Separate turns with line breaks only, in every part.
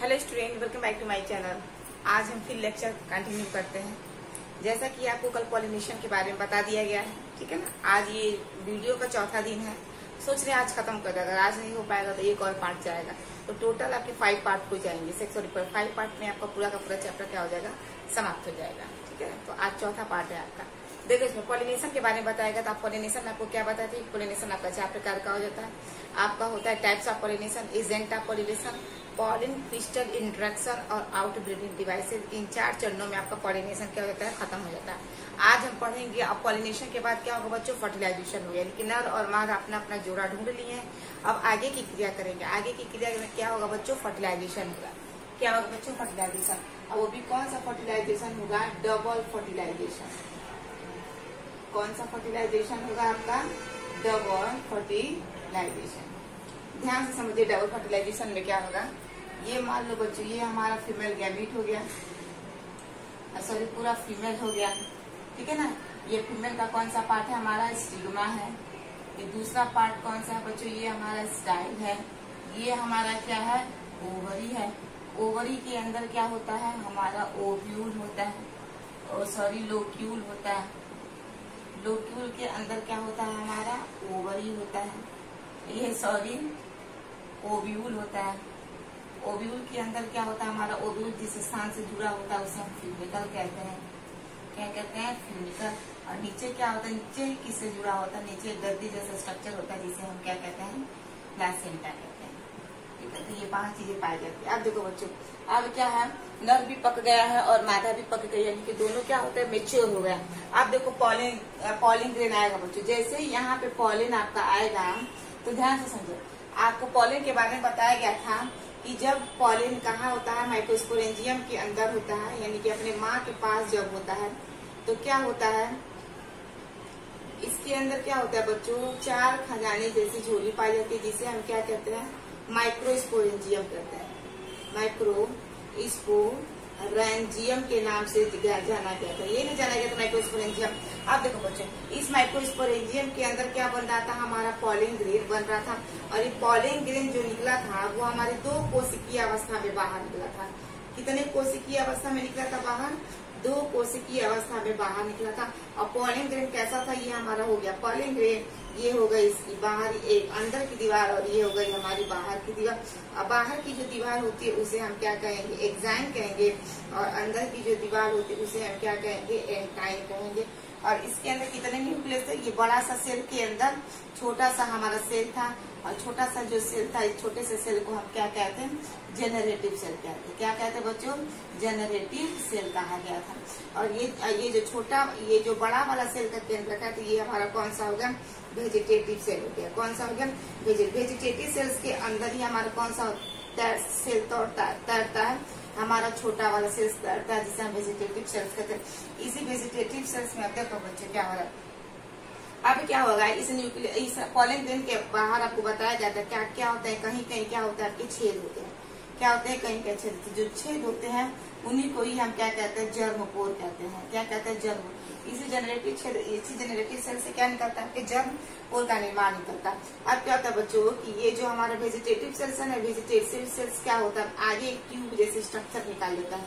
Hello student, welcome back to my channel. आज हम फिर लेक्चर कंटिन्यू करते हैं। जैसा कि आपको कल पॉलिनेशन के बारे में बता दिया गया है, ठीक है ना। आज ये वीडियो का चौथा दिन है। सोच रहे आज खत्म कर दें, अगर आज नहीं हो पाएगा तो एक और पार्ट जाएगा, तो टोटल आपके 5 पार्ट हो जाएंगे। 5 पार्ट में आपका पूरा का पूरा चैप्टर क्या हो जाएगा, समाप्त हो जाएगा, ठीक है। तो आज चौथा पार्ट है आपका। देखो, इसमें पॉलिनेशन के बारे में बताएगा। तो आप पॉलिनेशन आपको क्या बताते हैं, पॉलिनेशन आपका 4 प्रकार का हो जाता है। आपका होता है types of pollination, agent of pollination, pollen crystal interaction और आउट ब्रीडिंग डिवाइसेस। इन 4 चरणों में आपका पॉलिनेशन क्या हो जाता है, खत्म हो जाता है। आज हम पढ़ेंगे अब पॉलिनेशन के बाद क्या होगा बच्चों, फर्टिलाइजेशन हो, यानी कि नर और मादा अपना अपना जोड़ा ढूंढ लिए हैं। अब आगे की क्रिया करेंगे। आगे की क्रिया में क्या होगा बच्चों, फर्टिलाइजेशन होगा। क्या होगा बच्चों, फर्टिलाइजेशन। अब वो भी कौन सा फर्टिलाइजेशन होगा, डबल फर्टिलाइजेशन। कौन सा फर्टिलाइजेशन होगा आपका, डबल फर्टिलाइजेशन। ध्यान से समझिए, डबल फर्टिलाइजेशन में क्या होगा। ये मान लो बच्चों, ये हमारा फीमेल गैमीट हो गया, सॉरी पूरा फीमेल हो गया, ठीक है ना। ये फीमेल का कौन सा पार्ट है, हमारा स्टिग्मा है। ये दूसरा पार्ट कौन सा है बच्चों, ये हमारा स्टाइल है। ये हमारा क्या है, ओवरी है। ओवरी के अंदर क्या होता है, हमारा ओव्यूल होता है, और सॉरी लोक्यूल होता है। लोक्यूल के अंदर क्या होता है, हमारा ओवरी होता है। ये सॉरी ओव्यूल होता है। ओव्यूल के अंदर क्या होता है, हमारा ओव्यूल जिस स्थान से जुड़ा होता है उसे हम फ्यूनिकल कहते हैं। क्या कहते हैं, फ्यूनिकल। और नीचे क्या होता है, नीचे किससे जुड़ा होता है, नीचे गद्दी जैसा स्ट्रक्चर होता है जिसे हम क्या कहते हैं, प्लेसेंटा कहते हैं, ठीक है। तो ये 5 चीजें पाई जाती है। अब देखो बच्चों, अब क्या है, नर भी पक गया है और मादा भी पक गई, यानी कि दोनों क्या होता है, मेच्योर हो गया। अब देखो पॉलिन ग्रेन आएगा बच्चों। जैसे ही यहाँ पे पॉलिन आपका आएगा, तो ध्यान से समझो। आपको पॉलिन के बारे में बताया गया था कि जब पॉलिन कहाँ होता है, माइक्रोस्पोरेंजियम के अंदर होता है, यानी कि अपने माँ के पास जब होता है तो क्या होता है, इसके अंदर क्या होता है बच्चों, 4 खजाने जैसी झोली पाई जाती है, जिसे हम क्या कहते हैं, माइक्रोस्पोरेंजियम कहते हैं। माइक्रोस्पोरेंजियम के नाम से जाना गया था, ये नहीं जाना गया था माइक्रोस्पोरेंजियम। अब देखो बच्चों, इस माइक्रोस्पोरेंजियम के अंदर क्या बन रहा था, हमारा पॉलिन ग्रेन बन रहा था। और ये पॉलिन ग्रेन जो निकला था वो हमारे 2 कोशिकीय अवस्था में बाहर निकला था। कितने कोशिकीय अवस्था में निकला था बाहर, 2 कोशिकीय अवस्था में बाहर निकला था। और पॉलिन ग्रेन कैसा था, ये हमारा हो गया पॉलिन ग्रेन। ये हो गई इसकी बाहर एक अंदर की दीवार, और ये हो गई हमारी बाहर की दीवार। अब बाहर की जो दीवार होती है उसे हम क्या कहेंगे, एक्साइन कहेंगे, और अंदर की जो दीवार होती है उसे हम क्या कहेंगे, एंटाइन कहेंगे। और इसके अंदर कितने न्यूक्लियस है, ये बड़ा सा सेल के अंदर छोटा सा हमारा सेल था, और छोटा सा जो सेल था, इस छोटे से सेल को हम क्या कहते हैं, जेनरेटिव सेल कहते हैं। क्या कहते हैं बच्चों, जेनरेटिव सेल कहा गया था। और ये जो छोटा, ये जो बड़ा वाला सेल का केंद्र का, तो ये हमारा कौन सा हो गया, वेजिटेटिव सेल हो गया। कौन सा हो गया, वेजिटेटिव सेल्स के अंदर ही हमारा कौन सा सेल तैरता है, हमारा छोटा वाला सेल्स तैरता है, जिसे हम वेजिटेटिव सेल्स कहते हैं। इसी वेजिटेटिव सेल्स में अब देखो बच्चे क्या हो रहा है। अब क्या होगा, इस पॉलिन ग्रेन के बाहर आपको बताया जाता है क्या क्या होता है, कहीं कहीं क्या होता है, आपके छेद होते हैं। क्या होते हैं, कहीं कहीं छेद। जो छेद होते हैं उन्हीं को ही हम क्या कहते हैं, जर्मपोर कहते हैं। क्या कहते हैं, जर्म। इसी जेनरेटिव सेल से क्या निकलता है, आपके जर्मपोर का निर्माण निकलता है। अब क्या होता है बच्चों कि ये जो हमारा वेजिटेटिव सेल्स है ना, वेजिटेटिव सेल्स क्या होता है, आगे एक ट्यूब जैसे स्ट्रक्चर निकाल देता है।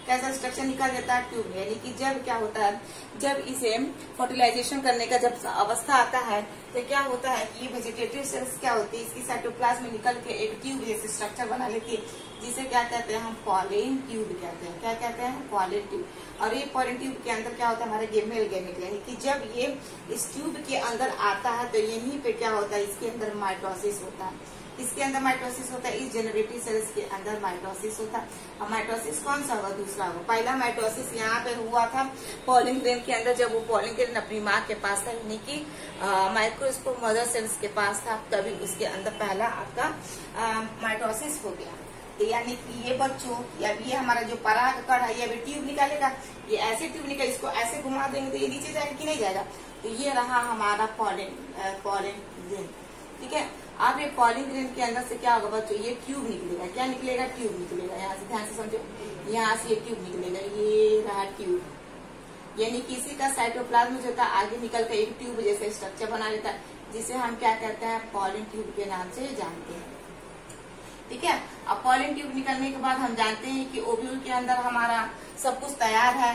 कैसा स्ट्रक्चर निकाल देता है, ट्यूब। यानी कि जब क्या होता है, जब इसे फर्टिलाइजेशन करने का जब अवस्था आता है, तो क्या होता है कि वेजिटेटिव सेल्स क्या होती है, इसकी साइटोप्लाज्म में निकल के एक ट्यूब जैसे स्ट्रक्चर बना लेती है, जिसे क्या कहते हैं, हम पॉलिन ट्यूब कहते हैं। क्या कहते हैं, पॉलिन ट्यूब। और ये पॉलिन ट्यूब के अंदर क्या होता है, हमारे मेल गैमेट, यानी कि जब ये इस ट्यूब के अंदर आता है तो यहीं पे क्या होता है, इसके अंदर माइटोसिस होता है। इसके अंदर माइटोसिस होता है, इस जेनरेटिव सेल्स के अंदर माइटोसिस होता है। और माइटोसिस कौन सा होगा, दूसरा होगा। पहला माइटोसिस यहाँ पे हुआ था पॉलिन ग्रेन के अंदर, जब वो पॉलिन ग्रेन अपनी माँ के पास था, यानी कि माइक्रोस्पोर मदर सेल्स के पास था, तभी उसके अंदर पहला आपका माइटोसिस हो गया। तो यानी कि ये बच्चों, अब ये हमारा जो पराग कण है, ये अभी ट्यूब निकालेगा, ये ऐसे ट्यूब निकाल, इसको ऐसे घुमा देंगे तो ये नीचे जाएगा कि नहीं जाएगा। तो ये रहा हमारा पॉलिन ग्रेन, ठीक है। अब ये पॉलिन ग्रेन के अंदर से क्या होगा बच्चों, ये ट्यूब निकलेगा। क्या निकलेगा, ट्यूब निकलेगा। यहाँ से ध्यान से समझो, यहाँ से ये ट्यूब निकलेगा, ये रहा ट्यूब। यानी कि इसी का साइटोप्लाज्म जो था आगे निकल कर एक ट्यूब जैसे स्ट्रक्चर बना लेता है, जिसे हम क्या कहते हैं, पॉलिन ट्यूब के नाम से जानते हैं। ठीक है। अब पॉलन ट्यूब निकलने के बाद हम जानते हैं कि ओव्यूल के अंदर हमारा सब कुछ तैयार है।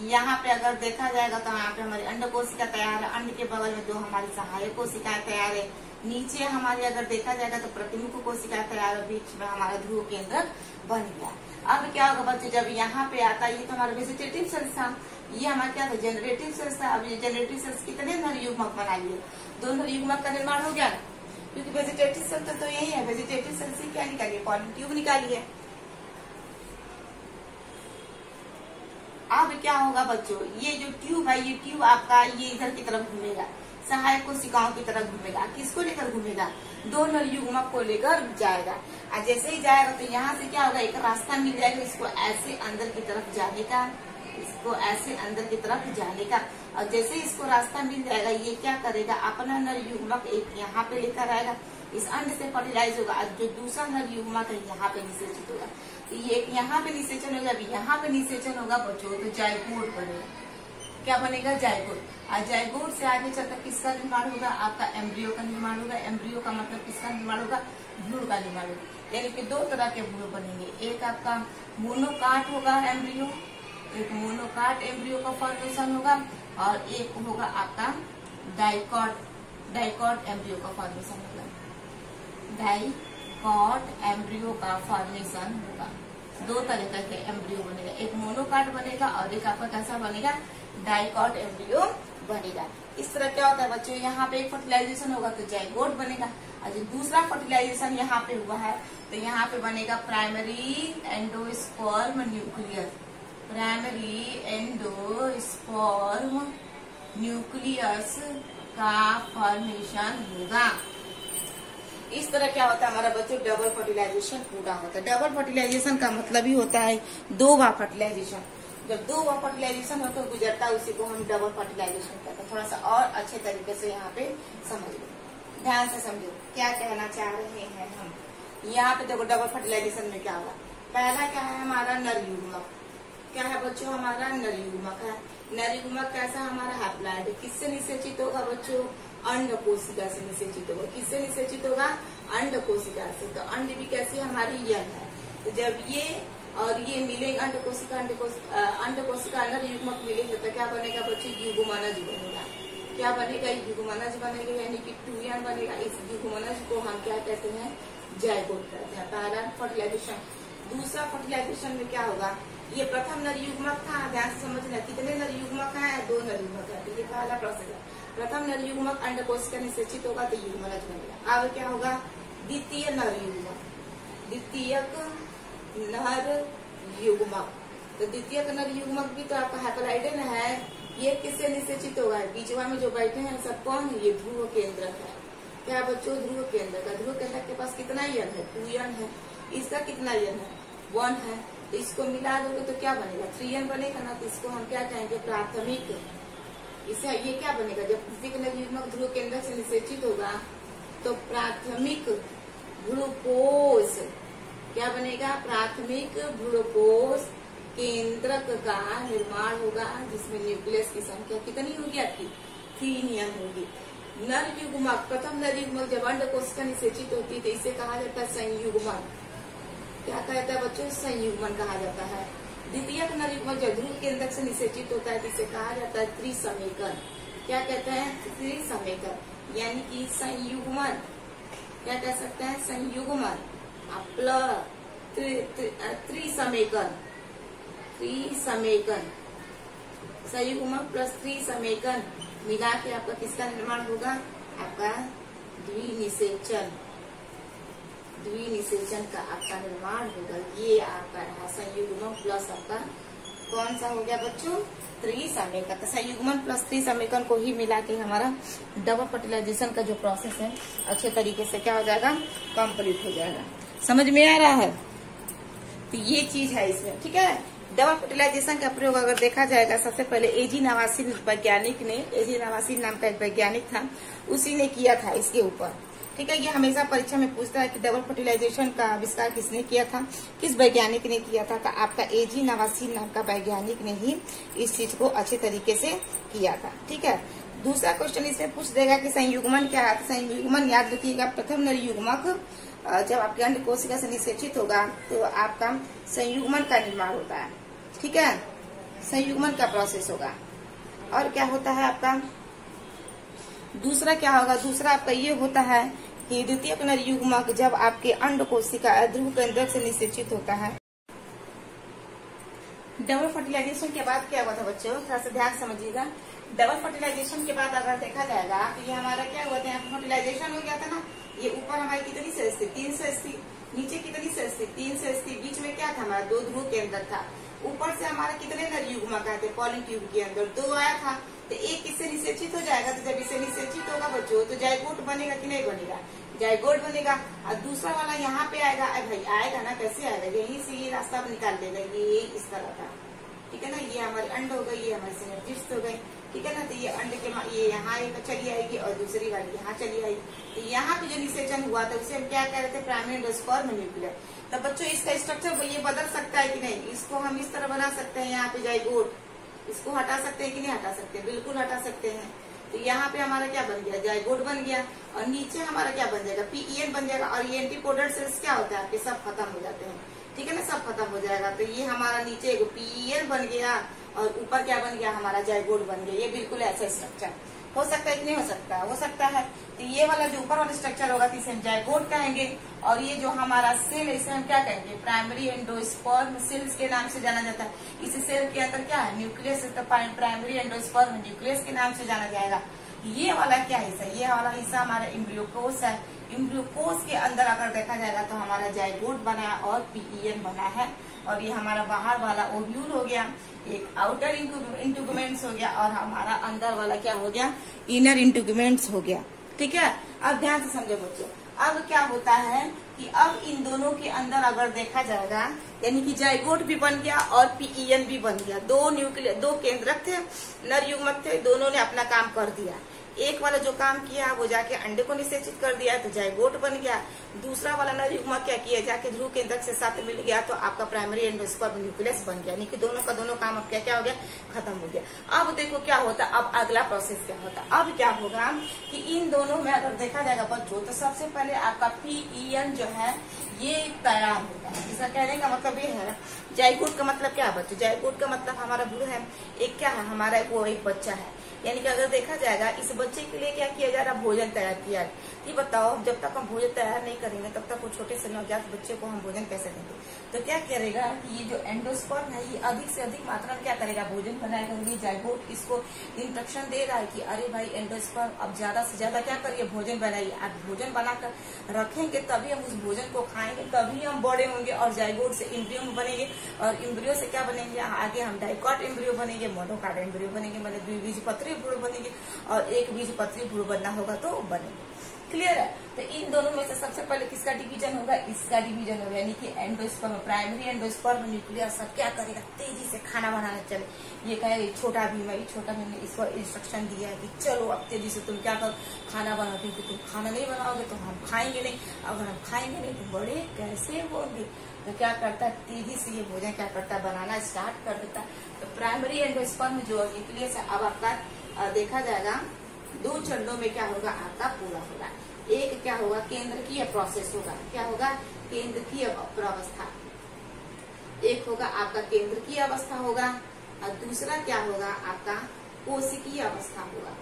यहाँ पे अगर देखा जाएगा तो यहाँ पे हमारी अंड कोशिका तैयार है, अंड के बगल में 2 हमारी सहायक कोशिकाएं तैयार है, नीचे हमारे अगर देखा जाएगा तो प्रतिमुख कोशिकाएं तैयार है, बीच में हमारा ध्रुव केंद्रक बन गया। अब क्या होगा बच्चों, जब यहाँ पे आता है, ये तो हमारा वेजिटेटिव सेल्स था, ये हमारा क्या था जनरेटिव सेल्स था। अब ये जनरेटिव सेल्स कितने नर युग्मक बना लिए, 2 नर युग्मक का निर्माण हो गया, क्योंकि वेजिटेटिव सेल तो यही है, वेजिटेटिव सेल से क्या निकालिए, पॉलन ट्यूब निकालिए। अब क्या होगा बच्चों, ये जो ट्यूब है, ये ट्यूब आपका ये इधर की तरफ घूमेगा, सहायक कोशिकाओं की तरफ घूमेगा। किसको लेकर घूमेगा, 2 नर युग्मक को लेकर जाएगा। और जैसे ही जाएगा तो यहाँ से क्या होगा, एक रास्ता मिल जाएगा इसको ऐसे अंदर की तरफ जाने का, इसको ऐसे अंदर की तरफ जाने का। और जैसे इसको रास्ता मिल जाएगा, ये क्या करेगा, अपना नर युग्मक एक यहाँ पे लेकर आएगा, इस अंड से फर्टिलाइज होगा, और जो दूसरा नर युग्मक है यहाँ पे निषेचित होगा। तो ये यहाँ पे निषेचन होगा, अभी यहाँ पे निषेचन होगा बच्चों, तो जाइगोट बनेगा। क्या बनेगा, जाइगोट। और जाइगोट से आगे चलकर किसका निर्माण होगा, आपका एम्ब्रियो का निर्माण होगा। एम्ब्रियो का मतलब किसका निर्माण होगा, भ्रूण का निर्माण होगा। यानी कि 2 तरह के भ्रूण बनेंगे, एक आपका मोनोकाट होगा एम्ब्रियो, एक मोनोकाट एम्ब्रियो का फॉर्मेशन होगा, और एक होगा आपका डाइकॉट एम्ब्रियो का फॉर्मेशन होगा। डाइकॉट एम्ब्रियो का फॉर्मेशन होगा। 2 तरह के एम्ब्रियो बनेगा, एक मोनोकाट बनेगा और एक आपका कैसा बनेगा, डाइकॉट एम्ब्रियो बनेगा। इस तरह क्या होता है बच्चों, यहाँ पे एक फर्टिलाइजेशन होगा तो जाइगोट बनेगा, और जो दूसरा फर्टिलाइजेशन यहाँ पे हुआ है तो यहाँ पे बनेगा primary endosperm nucleus. Primary endosperm nucleus का फॉर्मेशन होगा। इस तरह क्या होता है हमारा बच्चों, डबल फर्टिलाइजेशन पूरा होता है। डबल फर्टिलाइजेशन का मतलब ही होता है 2 बार फर्टिलाइजेशन। जब 2 बार फर्टिलाइजेशन होता है गुजरता है, उसी को हम डबल फर्टिलाइजेशन कहते हैं। थोड़ा सा और अच्छे तरीके से यहाँ पे समझ लो, ध्यान से समझो क्या कहना चाह रहे हैं हम। यहाँ पे देखो डबल फर्टिलाइजेशन में क्या होगा, पहला क्या है हमारा नर युग्मक। क्या है बच्चों, हमारा नर युग्मक है। नर युग्मक कैसा हमारा हैप्लॉइड, किससे निषेचित होगा बच्चों, अंड कोशिका से निषेचित होगा। किससे निषेचित होगा, अंड कोशिका से। तो अंड भी कैसी हमारी यंग है। तो जब ये और ये मिलेंगे अंड कोशिका नर युग्मक मिलेंगे तो क्या बनेगा बच्चों, युग्मनज बनेगा। क्या बनेगा, युग्मनज बनेगा, यानी कि 2n बनेगा। इस युग्मनज को हम क्या कहते हैं, जाइगोट कहते हैं। पहला फर्टिलाइजेशन। दूसरा फर्टिलाइजेशन में क्या होगा, ये प्रथम नर युग्मक था, ध्यान से समझना, कितने नर युग्मक है, 2 नर युग्मक है। तो ये पहला प्रोसेस है। प्रथम नर युग्मक अंड कोशिका निषेचित होगा तो युग्मनज बनेगा। अब क्या होगा, द्वितीय नर युग्मक। द्वितीयक नर युग्मक, तो द्वितीयक नर युग्मक भी तो आपका हैप्लॉइड है। ये किससे निषेचित होगा, बीचवा में जो बैठे हैं सब कौन है, ये ध्रुव केंद्रक है। क्या बच्चों, ध्रुव केंद्रक है। ध्रुव केंद्रक के पास कितना यन है, 2n है। इसका कितना यन है, 1 है। तो इसको मिला दोगे तो क्या बनेगा, 3n बनेगा ना। तो इसको हम क्या कहेंगे, प्राथमिक। इसे ये क्या बनेगा, जब द्वितीयक नर युग्मक ध्रुव केंद्रक से निषेचित होगा तो प्राथमिक ग्लूकोज क्या बनेगा, प्राथमिक ग्लूकोज केंद्रक का निर्माण होगा, जिसमें न्यूक्लियस की संख्या कितनी होगी आपकी, 3n होगी। नर युग्मक, प्रथम नर युग्मक जब अंड कोशिका निषेचित होती है तो इसे कहा जाता है संयुग्मन। क्या कहता है बच्चों, संयुग्मन कहा जाता है। द्वितीयक नर युग्मक जब ध्रुव केंद्रक से निषेचित होता है तो इसे कहा जाता है त्रिसमेकन। क्या कहते हैं, त्रिसमेकन, यानी कि संयुग्मन। क्या कह सकते हैं, संयुग्मन त्रिसमेकन। त्रिसमेकन, संयुग्मन प्लस त्रिसमेकन मिला के आपका किसका निर्माण होगा, आपका द्विनिषेचन। द्विनिषेचन का आपका निर्माण होगा। ये आपका रहा संयुग्मन प्लस आपका कौन सा हो गया बच्चों, त्रिसमेकन। तो संयुग्मन प्लस त्रिसमेकन को ही मिला के हमारा डबल फर्टिलाइजेशन का जो प्रोसेस है अच्छे तरीके से क्या हो जाएगा, कंप्लीट हो जाएगा। समझ में आ रहा है, तो ये चीज है इसमें, ठीक है। डबल फर्टिलाइजेशन का प्रयोग अगर देखा जाएगा, सबसे पहले एजी नवासीन वैज्ञानिक ने, एजी नवासीन नाम का एक वैज्ञानिक था, उसी ने किया था इसके ऊपर, ठीक है। ये हमेशा परीक्षा में पूछता है कि डबल फर्टिलाइजेशन का आविष्कार किसने किया था, किस वैज्ञानिक ने किया था। तो आपका एजी नवासीन नाम का वैज्ञानिक ने ही इस चीज को अच्छे तरीके से किया था, ठीक है। दूसरा क्वेश्चन इसमें पूछ देगा कि संयुग्मन क्या है। संयुग्मन याद रखिएगा, प्रथम नर युग्मक जब आपके अंड कोशिका से निषेचित होगा तो आपका संयुग्मन का निर्माण होता है। ठीक है, संयुग्मन का प्रोसेस होगा। और क्या होता है आपका दूसरा, क्या होगा दूसरा आपका ये होता है कि द्वितीयक नरयुग्मक जब आपके अंड कोशिका ध्रुव केंद्रक से निषेचित होता है। डबल फर्टिलाइजेशन के बाद क्या हुआ था बच्चों, थोड़ा सा ध्यान समझिएगा। डबल फर्टिलाइजेशन के बाद अगर देखा जाएगा तो ये हमारा क्या हुआ था, फर्टिलाइजेशन हो गया था ना। ये ऊपर हमारी कितनी सेल्स थी, 3 सेल्स थी। नीचे कितनी सेल्स थी, 3 सेल्स थी। बीच में क्या था हमारा 2 ध्रुव केंद्र था। ऊपर से हमारा कितने नरयुग्मक आए थे, पॉलन ट्यूब के अंदर 2 आया था। तो एक इससे निषेचित हो जाएगा। तो जब इससे निषेचित होगा बच्चों तो जाइगोट बनेगा कि नहीं बनेगा, जाइगोट बनेगा। और दूसरा वाला यहाँ पे आएगा। भाई आएगा ना, कैसे आएगा, यहीं से ये रास्ता आप निकाल देगा, ये इस तरह का। ठीक है ना, ये हमारे अंड हो गए, ये हमारे सिनेप्टिस्ट हो गए। ठीक है ना, तो ये अंड के ये यहाँ एक चली आएगी और दूसरी वाली यहाँ चली आएगी। तो यहाँ पे जो निषेचन हुआ था उसे हम क्या कह रहे थे, प्राइमरी एंडोस्पर्म न्यूक्लियर। तो बच्चों इसका स्ट्रक्चर ये बदल सकता है कि नहीं, इसको हम इस तरह बना सकते हैं। यहाँ पे जाइगोट, इसको हटा सकते हैं कि नहीं हटा सकते, बिल्कुल हटा सकते हैं। तो यहाँ पे हमारा क्या बन गया, जाइगोट बन गया। और नीचे हमारा क्या बन जाएगा, PEN बन जाएगा। और ये एंटीपोडल सेल्स क्या होता है आपके, सब खत्म हो जाते हैं। ठीक है ना, सब खत्म हो जाएगा। तो ये हमारा नीचे एक PEN बन गया और ऊपर क्या बन गया, हमारा जाइगोट बन गया। ये बिल्कुल ऐसा स्ट्रक्चर हो सकता है कि नहीं हो सकता, हो सकता है। तो ये वाला जो ऊपर वाला स्ट्रक्चर होगा इसे हम जाइगोट कहेंगे। और ये जो हमारा सेल है इसे हम क्या कहेंगे, प्राइमरी एंडोस्पर्म सेल्स के नाम से जाना जाता है। इस सेल के अंदर क्या है, न्यूक्लियस, तो प्राइमरी एंडोस्पर्म न्यूक्लियस के नाम से जाना जाएगा। ये वाला क्या हिस्सा, ये वाला हिस्सा हमारा इम्ब्रियोकोश है। इम्ब्रियोकोश के अंदर अगर देखा जाएगा तो हमारा जाइगोट बना है और PEN बना है। और ये हमारा बाहर वाला ओव्यूल हो गया, एक आउटर इंटुगमेंट्स हो गया और हमारा अंदर वाला क्या हो गया, इनर इंटुगमेंट्स हो गया। ठीक है, अब ध्यान से समझो बच्चों। अब क्या होता है कि अब इन दोनों के अंदर अगर देखा जाएगा, यानी कि जाइगोट भी बन गया और PEN भी बन गया। 2 केंद्रक थे, नरयुग्मक थे, दोनों ने अपना काम कर दिया। एक वाला जो काम किया वो जाके अंडे को निषेचित कर दिया तो जाइगोट बन गया। दूसरा वाला नरयुग्मक क्या किया, जाके ध्रुव केंद्रक से साथ मिल गया तो आपका प्राइमरी एंडोस्पर्म न्यूक्लियस बन गया। यानी कि दोनों का दोनों काम अब क्या हो गया, खत्म हो गया। अब देखो क्या होता, अब अगला प्रोसेस क्या होता। अब क्या होगा कि इन दोनों में अगर देखा जाएगा बच्चों तो सबसे पहले आपका PEN जो है ये तैयार होगा। इसका कहने का मतलब ये है, जाइगोट का मतलब क्या है बच्चों, जाइगोट का मतलब हमारा भ्रूण है, एक क्या है हमारा, वो एक बच्चा है। यानी कि अगर देखा जाएगा इस बच्चे के लिए क्या किया जा रहा, भोजन तैयार किया। ये बताओ, जब तक हम भोजन तैयार नहीं करेंगे तब तक वो छोटे से नवजात बच्चे को हम भोजन कैसे देंगे। तो क्या करेगा कि ये जो एंडोस्पर्म है ये अधिक से अधिक मात्रा में क्या करेगा, भोजन बनाएगा। ये जाइगोट इसको इंस्ट्रक्शन दे रहा है कि अरे भाई एंडोस्पर्म अब ज्यादा से ज्यादा क्या करिए, भोजन बनाइए। आप भोजन बनाकर रखेंगे तभी हम उस भोजन को खाएंगे, तभी हम बड़े होंगे और जाइगोट से इम्ब्रियो बनेंगे। और इम्ब्रियो से क्या बनेंगे, आगे हम डाइकॉट इम्ब्रियो बनेंगे, मोनोकॉट इम्ब्रियो बनेंगे, मतलब द्विबीजपत्री भ्रूण बनेंगे। और एक बीजपत्री भ्रूण बनना होगा तो बनेंगे। क्लियर है। तो इन दोनों में से सबसे पहले किसका डिवीजन होगा, इसका डिवीजन होगा। यानी कि एंडोस्पर्म, प्राइमरी एंडोस्पर्म न्यूक्लियस सब क्या करेगा, तेजी से खाना बनाना चले। ये कहेगा छोटा भीम है, छोटा भीम ने इसको इंस्ट्रक्शन दिया है कि चलो अब तेजी से तुम क्या करो, खाना बनाओ। क्योंकि तुम खाना नहीं बनाओगे तो हम खाएंगे नहीं, अगर हम खाएंगे नहीं तो बड़े कैसे होंगे। तो क्या करता है, तेजी से ये भोजन क्या करता है, बनाना स्टार्ट कर देता है। तो प्राइमरी एंडोस्पर्म जो न्यूक्लियस है अब आपका देखा जाएगा 2 चरणों में क्या होगा, आपका पूरा होगा। एक क्या होगा, केंद्रकीय प्रोसेस होगा। क्या होगा, केंद्रकीय प्रावस्था। एक होगा आपका केंद्रकीय अवस्था होगा और दूसरा क्या होगा, आपका कोशिकीय अवस्था होगा।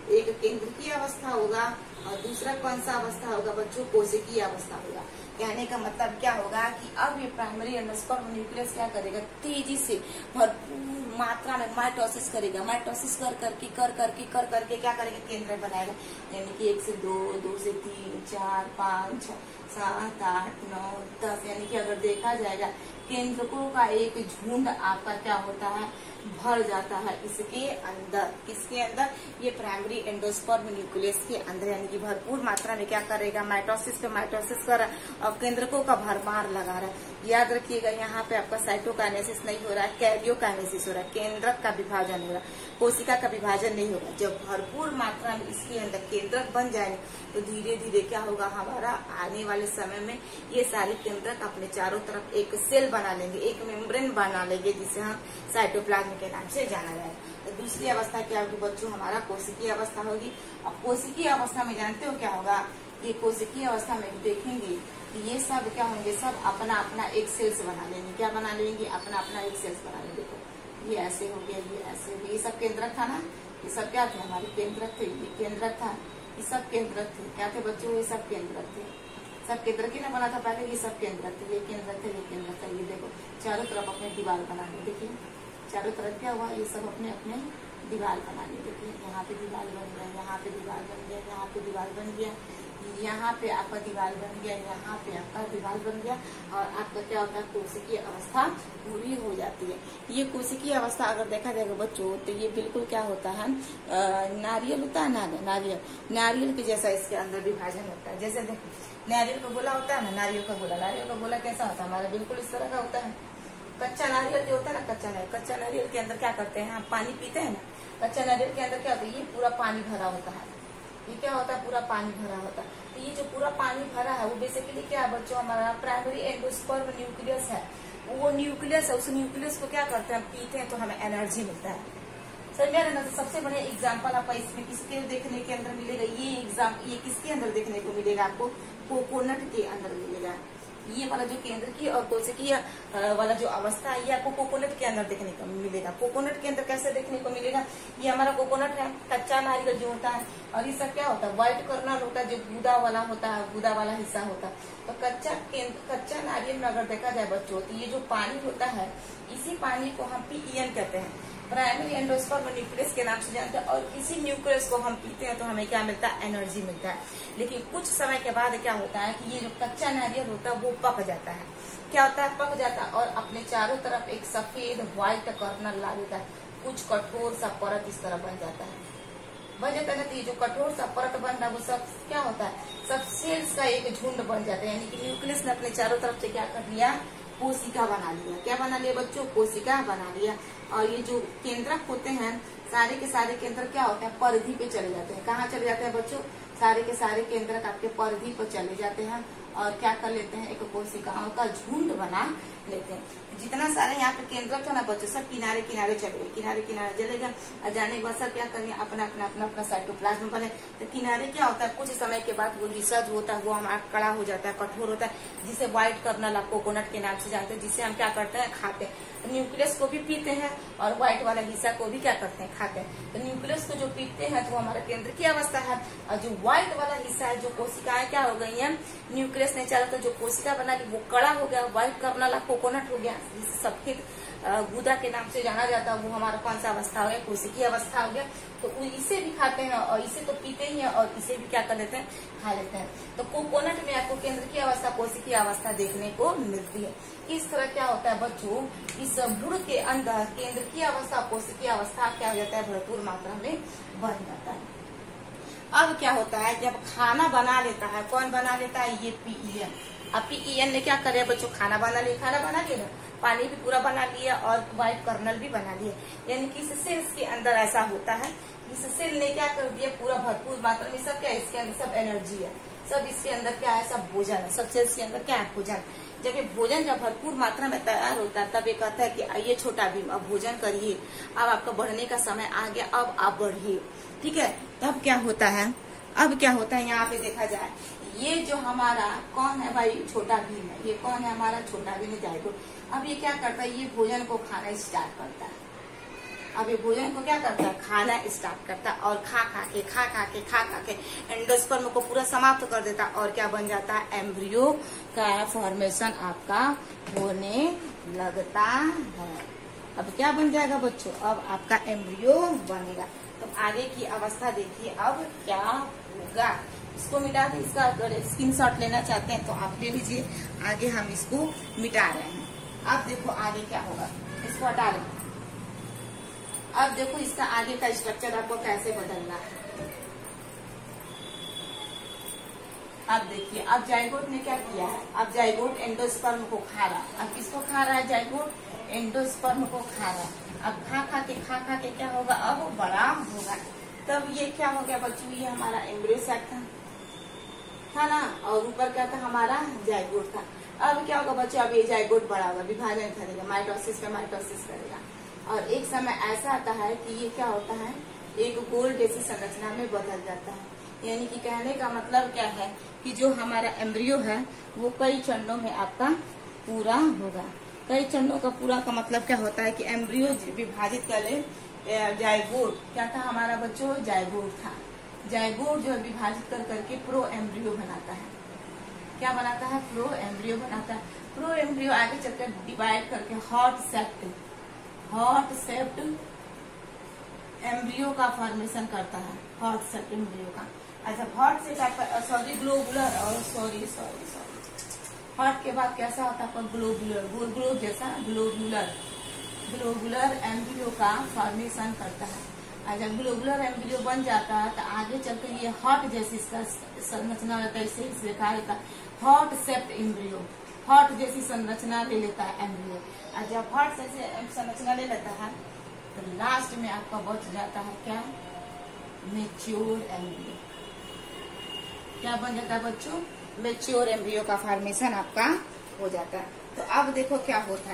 एक केंद्रकीय अवस्था होगा और दूसरा कौन सा अवस्था होगा बच्चों, कोशिकीय अवस्था होगा। कहने का मतलब क्या होगा कि अब ये प्राइमरी एंडोस्पर्म न्यूक्लियस क्या करेगा, तेजी से भरपूर मात्रा में माइटोसिस करेगा। माइटोसिस कर करके क्या करेगा, केंद्र बनाएगा। यानी कि 1 से 2, 2 से 3, 4, 5, 6, 7, 8, 9, 10। यानी कि अगर देखा जाएगा केंद्रकों का एक झुंड आपका क्या होता है, भर जाता है इसके अंदर। किसके अंदर, ये प्राइमरी एंडोस्पर्म न्यूक्लियस के अंदर। यानी कि भरपूर मात्रा में क्या करेगा, माइटोसिस पे माइटोसिस कर रहा है और केंद्रकों का भरमार लगा रहा है। याद रखिएगा यहाँ पे आपका साइटोकाइनेसिस नहीं हो रहा है, कैरियोकाइनेसिस हो रहा है। केंद्रक का विभाजन हो रहा है, कोशिका का विभाजन नहीं होगा। जब भरपूर मात्रा में इसके अंदर केंद्रक बन जाएंगे तो धीरे धीरे क्या होगा, हमारा आने वाले समय में ये सारे केंद्रक अपने चारों तरफ एक सेल बना लेंगे, एक मेम्ब्रेन बना लेंगे, जिसे हम साइटोप्लाज्म के नाम से जाना जाएगा। तो दूसरी अवस्था क्या होगी बच्चों, हमारा कोशिकीय अवस्था होगी। और कोशिकीय अवस्था में जानते हो क्या होगा, ये कोशिकीय अवस्था में देखेंगे ये सब क्या होंगे, सब अपना अपना एक सेल्स बना लेंगे। क्या बना लेंगे, अपना अपना एक सेल्स बना लेंगे। देखो ये ऐसे हो गया, ये ऐसे हो गया, ये सब केंद्रक था ना, ये सब क्या थे हमारे केंद्रक थे, ये केंद्रक था, ये सब केंद्रक थे। क्या थे बच्चों, ये सब केंद्रक थे। सब केंद्र की ना बना था पहले, ये सब केंद्रक थे, ये केंद्रक थे, ये केंद्रक था। ये देखो चारों तरफ अपने दीवार बना ली। देखिए चारों तरफ क्या हुआ, ये सब अपने अपने दीवार बना ली। देखिए यहाँ पे दीवार बन गया, यहाँ पे दीवार बन गया, यहाँ पे दीवार बन गया, यहाँ पे आपका दीवार बन गया, यहाँ पे आपका दीवार बन गया। और आपका क्या होता है, कोशिकीय अवस्था पूरी हो जाती है। ये कोशिकीय अवस्था अगर देखा जाएगा बच्चों, तो ये बिल्कुल क्या होता है, नारियल होता है ना, नारियल के जैसा इसके अंदर विभाजन होता है। जैसे देखो नारियल का गोला होता है ना, नारियल का गोला कैसा होता है हमारा, बिल्कुल इस तरह का होता है। कच्चा नारियल जो होता है ना, कच्चा नारियल के अंदर क्या करते हैं, हम पानी पीते हैं ना, कच्चा नारियल के अंदर क्या होता है, ये पूरा पानी भरा होता है। ये क्या होता है, पूरा पानी भरा होता है। तो ये जो पूरा पानी भरा है वो बेसिकली क्या है बच्चों, हमारा प्राइमरी एंडोस्पर्म न्यूक्लियस है। वो न्यूक्लियस है, उस न्यूक्लियस को क्या करते हैं, हम पीते हैं तो हमें एनर्जी मिलता है। समझ ना, तो सबसे बढ़िया एग्जाम्पल आपका इसमें किसके देखने के अंदर मिलेगा, ये किसके अंदर देखने को मिलेगा आपको, कोकोनट के अंदर मिलेगा। ये वाला जो केंद्र की और कोशिकीय वाला जो अवस्था है, ये आपको कोकोनट के अंदर देखने को मिलेगा। कोकोनट के अंदर कैसे देखने को मिलेगा, ये हमारा कोकोनट है, कच्चा नारियल जो होता है, और ये सब क्या होता है, व्हाइट कर्नल होता है, जो गूदा वाला होता है, गूदा वाला हिस्सा होता है। तो कच्चा नारियल में अगर देखा जाए बच्चों, तो ये जो पानी होता है, इसी पानी को हम पीईएन कहते हैं, प्राइमरी एंडोस्पर्म न्यूक्लियस के नाम से जानते हैं। और इसी न्यूक्लियस को हम पीते हैं तो हमें क्या मिलता है, एनर्जी मिलता है। लेकिन कुछ समय के बाद क्या होता है कि ये जो कच्चा नारियल होता है वो पक जाता है। क्या होता है, पक जाता है और अपने चारों तरफ एक सफेद व्हाइट कर्नल ला देता है, कुछ कठोर सा परत इस तरह बन जाता है। तो ये जो कठोर सा परत बन रहा है वो सब क्या होता है, सब सेल्स का एक झुंड बन जाता है। यानी कि न्यूक्लियस ने अपने चारों तरफ से क्या कर लिया, कोशिका बना लिया। क्या बना लिया बच्चों, कोशिका बना लिया। और ये जो केंद्रक होते हैं, सारे के सारे केंद्रक क्या होते हैं, परिधि पे चले जाते हैं। कहाँ चले जाते हैं बच्चों, सारे के सारे केंद्रक आपके परिधि पर चले जाते हैं और क्या कर लेते हैं, एक कोशिकाओं का झुंड बना लेते हैं। जितना सारे यहाँ पे केंद्रक था ना बच्चों, सब किनारे किनारे चले गए, किनारे किनारे चलेगा। और जाने के बाद सब क्या करेंगे, अपना अपना अपना अपना साइटोप्लाज्म बने। तो किनारे क्या होता है, कुछ समय के बाद वो हिस्सा जो होता है वो हमारा कड़ा हो जाता है, कठोर होता है, जिसे व्हाइट कर्नल आप कोकोनट के नाम से जानते हैं, जिसे हम क्या करते हैं, खाते हैं। तो न्यूक्लियस को भी पीते हैं और व्हाइट वाला हिस्सा को भी क्या करते हैं, खाते हैं। तो न्यूक्लियस को जो पीते हैं तो वो हमारा केंद्र की अवस्था है। और जो व्हाइट वाला हिस्सा है, जो कोशिकाएं क्या हो गई है, न्यूक्लियस ने चारों तरफ जो कोशिका बना ली वो कड़ा हो गया, व्हाइट कर्नल कोकोनट हो गया, सफेद गूदा के नाम से जाना जाता है। वो हमारा कौन सा अवस्था हो गया, कोशिकीय अवस्था हो गया। तो इसे भी खाते हैं और इसे तो पीते ही हैं और इसे भी क्या कर लेते हैं, खा लेते हैं। तो कोकोनट में आपको केंद्र की अवस्था, कोशिकीय अवस्था देखने को मिलती है। इस तरह क्या होता है बच्चों, इस गुण के अंदर केंद्र की अवस्था, कोशिकीय अवस्था क्या हो जाता है, भरपूर मात्रा में बन जाता है। अब क्या होता है, जब खाना बना लेता है, कौन बना लेता है, ये पीईएन। अब पीईएन ने क्या करे बच्चों, खाना बना लिया ना, पानी भी पूरा बना लिया और व्हाइट कर्नल भी बना लिया। यानी कि इस सेल्स के अंदर ऐसा होता है, इस सेल ने क्या कर दिया, पूरा भरपूर मात्रा में सब क्या है, इसके अंदर सब एनर्जी है, सब इसके अंदर क्या है, सब भोजन है, सब सेल्स के अंदर क्या है, भोजन। जब ये भोजन जब भरपूर मात्रा में तैयार होता है तब ये कहता है कि आइए छोटा भीम अब भोजन करिए, अब आपका बढ़ने का समय आ गया, अब आप बढ़िए। ठीक है, तब क्या होता है, अब क्या होता है, यहाँ पे देखा जाए, ये जो हमारा कौन है भाई, छोटा भीम है। ये कौन है, हमारा छोटा भीम जायगोट। अब ये क्या करता है, ये भोजन को खाना स्टार्ट करता है। अब ये भोजन को क्या करता है, खाना स्टार्ट करता है और खा खा के एंडोस्पर्म को पूरा समाप्त कर देता है। और क्या बन जाता है, एम्ब्रियो का फॉर्मेशन आपका होने लगता है। अब क्या बन जाएगा बच्चों, अब आपका एम्ब्रियो बनेगा। तो आगे की अवस्था देखिए अब क्या होगा। इसको मिटा दे, इसका अगर स्क्रीनशॉट लेना चाहते हैं तो आप ले लीजिए। आगे हम इसको मिटा रहे हैं। अब देखो आगे क्या होगा, इसको हटा लें। अब देखो इसका आगे का स्ट्रक्चर आपको कैसे बदलना है। अब देखिए, अब जाइगोट ने क्या किया है, अब जाइगोट एंडोस्पर्म को खा रहा है। अब किसको खा रहा है, जाइगोट एंडोस्पर्म को खा रहा है। अब खा खा के क्या होगा, अब बड़ा होगा। तब ये क्या हो गया बच्चों, ये हमारा एम्ब्रियो सैक था ना, और ऊपर क्या था, हमारा जाइगोट था। अब क्या होगा बच्चों, अब ये जाइगोट बड़ा होगा, विभाजन करेगा, माइटोसिस करेगा। और एक समय ऐसा आता है कि ये क्या होता है, एक गोल जैसी संरचना में बदल जाता है। यानी कि कहने का मतलब क्या है कि जो हमारा एम्ब्रियो है वो कई चरणों में आपका पूरा होगा। कई चरणों का पूरा का मतलब क्या होता है कि एम्ब्रियो विभाजित कर ले, जाइगोट क्या था हमारा बच्चों, जाइगोट था। जाइगोट जो विभाजित कर करके प्रो एम्ब्रियो बनाता है। क्या बनाता है? प्रो एम्ब्रियो बनाता है। प्रो एम्ब्रियो आगे चलकर डिवाइड करके हॉट सेप्ट एम्ब्रियो का फॉर्मेशन करता है। हॉट सेप्ट एम्ब्रियो का, अच्छा हॉट से सॉरी ग्लोबुलर, और सॉरी हॉट के बाद कैसा होता है? ग्लोबुलर, गोल ग्लोब जैसा ग्लोबुलर एम्ब्रियो का फॉर्मेशन करता है। जब ग्लोबुलर एम्ब्रियो बन जाता है तो आगे चलकर ये हॉट जैसी इसका संरचना रहता है, इसे कहा जाता है हॉट सेप्ट एम्ब्रियो। हॉट जैसी संरचना ले लेता है एम्ब्रियो, और जब हॉट जैसी संरचना ले लेता है तो लास्ट में आपका बच जाता है क्या? Mature embryo. क्या बन जाता है बच्चों? मैच्योर एम्ब्रियो का फॉर्मेशन आपका हो जाता है। तो अब देखो क्या होता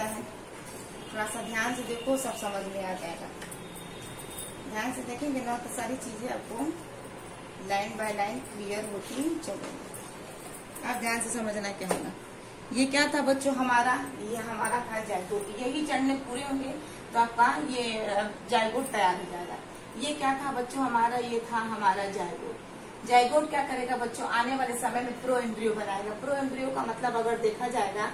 है, थोड़ा सा ध्यान से देखो, सब समझ में आ जाएगा। ध्यान से देखेंगे ना तो सारी चीजें आपको लाइन बाय लाइन क्लियर होती चलेंगी। आप ध्यान से समझना क्या होगा। ये क्या था बच्चों हमारा? ये हमारा था जाइगोट। यही चरण पूरे होंगे तो आपका ये जाइगोट तैयार हो जाएगा। ये क्या था बच्चों हमारा? ये था हमारा जाइगोट। जाइगोट क्या करेगा बच्चों? आने वाले समय में प्रो एम्ब्रियो बनाएगा। प्रो एम्ब्रियो का मतलब अगर देखा जाएगा,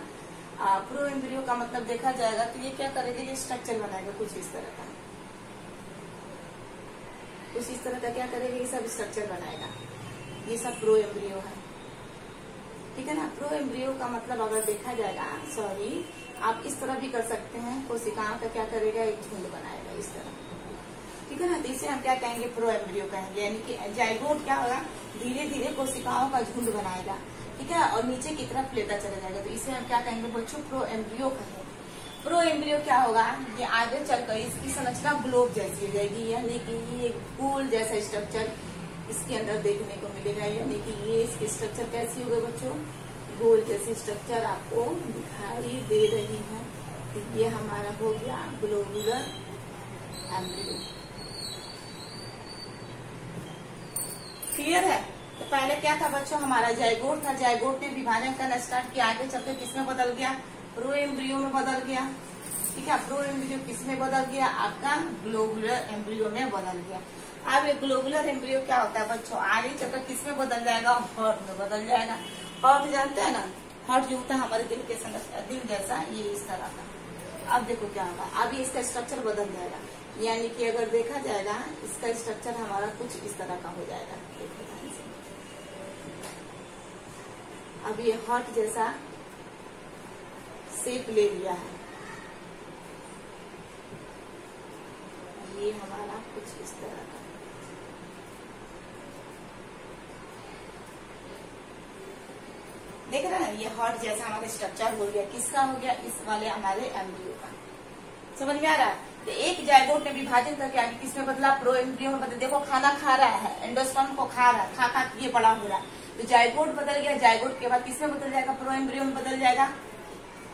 प्रो एम्ब्रियो का मतलब देखा जाएगा तो ये क्या करेगा? ये स्ट्रक्चर बनाएगा कुछ इस तरह का, क्या करेगा? ये सब स्ट्रक्चर बनाएगा। ये सब प्रो एम्ब्रियो है, ठीक है ना। प्रो एम्ब्रियो का मतलब अगर देखा जाएगा, सॉरी आप इस तरह भी कर सकते हैं, कोशिकाओं का क्या करेगा? एक झुंड बनाएगा इस तरह, ठीक है ना। तो इसे हम क्या कहेंगे? प्रो एम्ब्रियो कहेंगे। यानी कि जाइगोट क्या होगा? धीरे धीरे कोशिकाओं का झुंड बनाएगा, ठीक है, और नीचे की तरफ लेता चला जाएगा। तो इसे हम क्या कहेंगे बच्चों? प्रो एम्ब्रियो कहेंगे। प्रो एम्ब्रियो क्या होगा? ये आगे चलकर इसकी संरचना ग्लोब जैसी हो जाएगी, यानी कि ये गोल जैसा स्ट्रक्चर इसके अंदर देखने को मिलेगा। यानी कि ये इसकी स्ट्रक्चर कैसी होगी बच्चों? गोल जैसी स्ट्रक्चर आपको दिखाई दे रही है। तो ये हमारा हो गया ग्लोबुलर एम्ब्रियो। क्लियर है? तो पहले क्या था बच्चों? हमारा जाइगोट था। जाइगोट ने विभाजन करना स्टार्ट किया, आगे चलकर किसमें बदल गया? प्रो एम्ब्रियो में बदल गया, ठीक है। प्रो एम्ब्रियो किसमें बदल गया? आपका ग्लोबुलर एम्ब्रियो में बदल गया। अब ये ग्लोबुलर एम्ब्रियो क्या होता है बच्चों? आगे चलकर किसमें बदल जाएगा? हॉट में बदल जाएगा। हॉट जानते हैं ना, हॉट जो होता है हमारे दिल के संरचना, दिल जैसा, ये इस तरह का। अब देखो क्या होगा, अब इसका स्ट्रक्चर बदल जाएगा। यानी कि अगर देखा जाएगा इसका स्ट्रक्चर हमारा कुछ इस तरह का हो जाएगा। अब ये हॉट जैसा शेप ले लिया है। ये हमारा कुछ इस तरह का, देख रहे हैं? ये हॉट जैसा हमारा स्ट्रक्चर हो गया। किसका हो गया? इस वाले हमारे एम्ब्रियो का। समझ में आ रहा है? तो एक जाइगोट ने विभाजन करके आगे किसमें बदला? प्रो एम्ब्रियो में बदला। देखो खाना खा रहा है, एंडोस्पर्म को खा रहा है, खा खा ये बड़ा हो रहा है। तो जाइगोट बदल गया। जाइगोट के बाद किसमें बदल जाएगा? प्रो एम्ब्रियो में बदल जाएगा।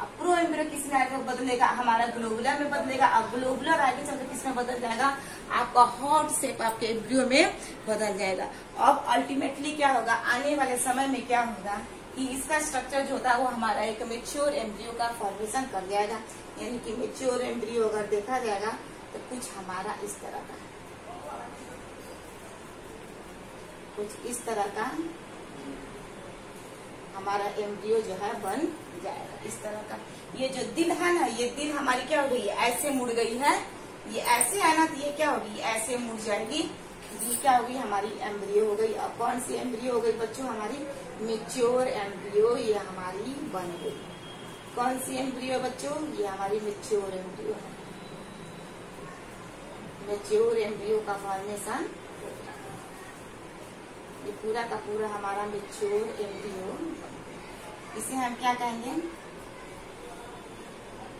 अब प्रो एम्ब्रियो किसमें आगे बदलेगा? हमारा ग्लोबुलर में बदलेगा। अब ग्लोबुलर आगे चलकर किसमें बदल जाएगा? आपका हॉट शेप आपके एम्ब्रियो में बदल जाएगा। अब अल्टीमेटली क्या होगा? आने वाले समय में क्या होगा कि इसका स्ट्रक्चर जो होता है वो हमारा एक मैच्योर एम्ब्रियो का फॉर्मेशन कर जाएगा। यानी कि मैच्योर एम्ब्रियो अगर देखा जाएगा तो कुछ हमारा इस तरह का, कुछ इस तरह का हमारा एम्ब्रियो जो है बन जाएगा। इस तरह का ये जो दिल है ना, ये दिल हमारी क्या हो गई है? ऐसे मुड़ गई है। ये ऐसे है ना, तो ये क्या होगी? ऐसे मुड़ जाएगी। ये क्या होगी? हमारी एम्ब्रियो हो गई। अब कौन सी एम्ब्रियो हो गई बच्चों? हमारी मैच्योर एम्ब्रियो ये हमारी बन गई। कौन सी एम्ब्रियो बच्चों? ये हमारी मैच्योर एम्ब्रियो है। मैच्योर एम्ब्रियो का फॉर्मेशन, ये पूरा का पूरा हमारा मैच्योर एम्ब्रियो। इसे हम क्या कहेंगे?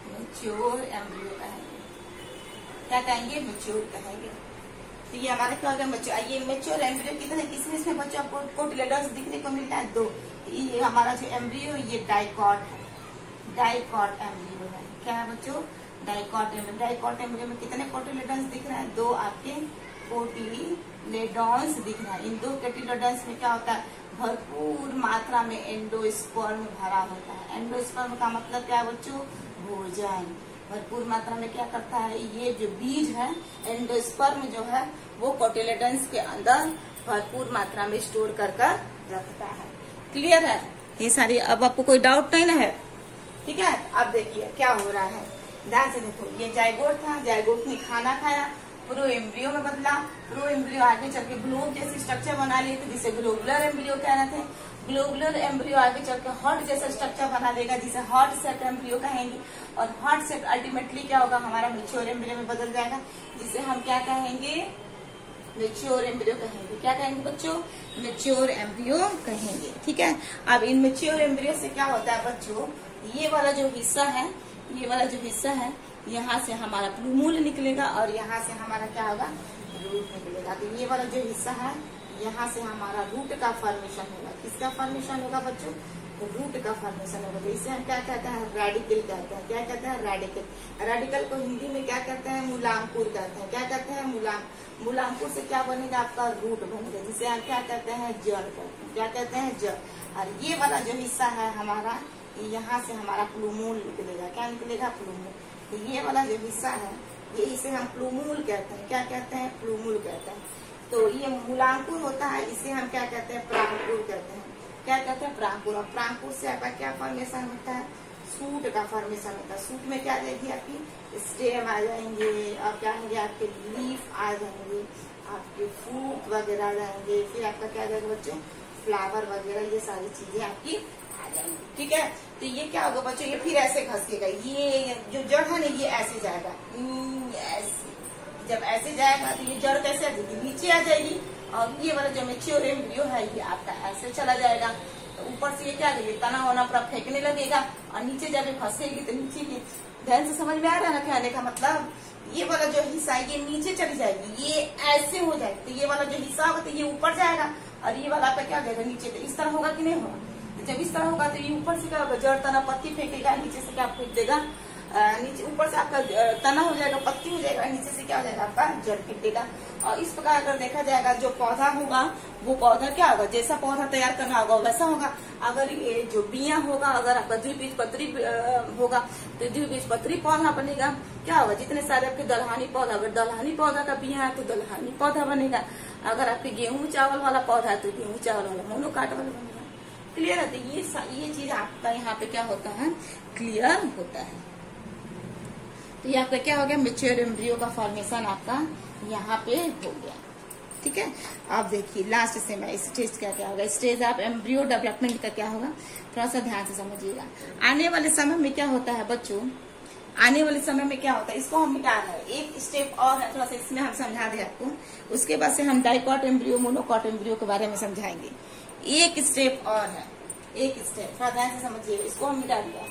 मैच्योर एम्ब्रियो कहेंगे। क्या कहेंगे? मैच्योर कहेंगे। तो ये हमारा क्या हो गया? मैच्योर। ये मैच्योर एम्ब्रियो कितने किसमें बच्चों आपको कोटिलेडन्स दिखने को मिलता है? 2। ये हमारा जो एम्ब्रियो ये डाइकॉट है। डाइकॉट एम्ब्रियो है। क्या है बच्चों? Dicot embryo. डाइकॉट एम्ब्रियो में कितने कोटिलेडन्स दिख रहे हैं? 2 आपके कोटिलेडॉन्स दिख रहा है। इन दो कोटिलेडॉन्स में क्या होता है, भरपूर मात्रा में एंडोस्पर्म भरा होता है। एंडोस्पर्म का मतलब क्या है बच्चों, भोजन। भरपूर मात्रा में क्या करता है, ये जो बीज है एंडोस्पर्म जो है वो कोटिलेडॉन्स के अंदर भरपूर मात्रा में स्टोर कर रखता है। क्लियर है ये सारी, अब आपको कोई डाउट नहीं ना है, ठीक है। अब देखिए क्या हो रहा है, ध्यान से देखो। ये जायगोट था, जायगोट ने खाना खाया, प्रो एम्ब्रियो में बदला, प्रो एम्ब्रियो आगे चल के ग्लोब जैसी स्ट्रक्चर बना लिए थे जिसे ग्लोबुलर एम्ब्रियो कह रहे थे। ग्लोबुलर एम्ब्रियो आगे चल के हार्ट जैसा स्ट्रक्चर बना लेगा जिसे हार्ट शेप एम्ब्रियो कहेंगे, और हार्ट शेप अल्टीमेटली क्या होगा, हमारा मैच्योर एम्ब्रियो में बदल जाएगा जिसे हम क्या कहेंगे, मैच्योर एम्ब्रियो कहेंगे। क्या कहेंगे बच्चों, मैच्योर एम्ब्रियो कहेंगे, ठीक है। अब इन मैच्योर एम्ब्रियो से क्या होता है बच्चों, ये वाला जो हिस्सा है, ये वाला जो हिस्सा है, यहाँ से हमारा प्लूमूल निकलेगा और यहाँ से हमारा क्या होगा, रूट निकलेगा। तो ये वाला जो हिस्सा है यहाँ से हमारा रूट का फॉर्मेशन होगा। किसका फॉर्मेशन होगा बच्चों, रूट का फॉर्मेशन होगा। तो इसे हम क्या कहते हैं, रेडिकल कहते हैं। क्या कहते हैं, रेडिकल। रेडिकल को हिंदी में क्या कहते हैं, मूलांकुर कहते हैं। क्या कहते हैं, मूलांकुर से क्या बनेगा, आपका रूट बनेगा जिसे हम क्या कहते हैं, जड़ कहते हैं। क्या कहते हैं, जड़। और ये वाला जो हिस्सा है हमारा, यहाँ से हमारा प्लूमूल निकलेगा। क्या निकलेगा, प्लूमूल। तो ये वाला जो हिस्सा है ये इसे हम प्लूमूल कहते हैं। क्या कहते हैं, प्लूमूल कहते हैं। तो ये मूलांकुर होता है, इसे हम क्या कहते हैं, प्रांकुर कहते हैं। क्या कहते हैं, प्रांकुर। और प्रांकुर से आपका क्या फॉर्मेशन होता है, सूट का फॉर्मेशन होता है। सूट में क्या आ जाएगी, आपकी स्टेम आ जाएंगे, और क्या आएंगे, आपके लीफ आ जाएंगे, आपके फ्रूट वगैरह आ जाएंगे, फिर आपका क्या आ जाएगा बच्चों, फ्लावर वगैरह, ये सारी चीजें आपकी आ जाएंगी, ठीक है। तो ये क्या होगा बच्चों, ये फिर ऐसे घसेगा, ये जो जड़ है ना ये ऐसे जाएगा, ऐसे। जब ऐसे जाएगा तो ये जड़ कैसे आ जाएगी, नीचे आ जाएगी, और ये वाला जो मैच्योर एम्ब्रियो है ये आपका ऐसे चला जाएगा। तो ऊपर से ये क्या करेगी, तना होना पूरा फेंकने लगेगा, और नीचे जब ये फंसेगी तो नीचे की, ध्यान से समझ में आ रहा है ना कहने का मतलब, ये वाला जो हिस्सा ये नीचे चली जाएगी, ये ऐसे हो जाएगी। तो ये वाला जो हिस्सा होगा तो ये ऊपर जाएगा, और ये वाला आपका क्या जाएगा, नीचे। तो इस तरह होगा कि नहीं होगा, जब इस तरह होगा तो ये ऊपर से क्या होगा, जड़ तना पत्ती फेंकेगा, नीचे से क्या फेंक देगा, नीचे ऊपर से आपका तना हो जाएगा, पत्ती हो जाएगा, नीचे से क्या हो जाएगा, आपका जड़ फेंक देगा। और इस प्रकार अगर देखा जाएगा जो पौधा होगा वो पौधा क्या होगा, जैसा पौधा तैयार करना होगा वैसा होगा। अगर ये जो बिया होगा, अगर आपका द्विबीजपत्री होगा तो द्विबीजपत्री पौधा बनेगा। क्या होगा, जितने सारे आपके दलहनी पौधा, अगर दलहनी पौधा का बिया है तो दलहनी पौधा बनेगा। अगर आपके गेहूं चावल वाला पौधा है तो गेहूं चावल वाला मोनोकाट वाला बनेगा। क्लियर है। तो ये चीज आपका यहाँ पे क्या होता है, क्लियर होता है। तो ये आपका क्या हो गया, मैच्योर एम्ब्रियो का फॉर्मेशन आपका यहाँ पे हो गया, ठीक है। आप देखिए लास्ट से मैं स्टेज क्या होगा, स्टेज ऑफ एम्ब्रियो डेवलपमेंट का क्या होगा, थोड़ा सा ध्यान से समझिएगा। आने वाले समय में क्या होता है बच्चों, आने वाले समय में क्या होता है, इसको हम मिटा रहे हैं, एक स्टेप और है, थोड़ा सा इसमें हम समझा दें आपको। उसके बाद से हम डाइकॉट एम्ब्रियो, मोनोकॉट एम्ब्रियो के बारे में समझाएंगे। एक स्टेप और है, एक स्टेप, थोड़ा ध्यान से समझिए, इसको हम मिटा दिया।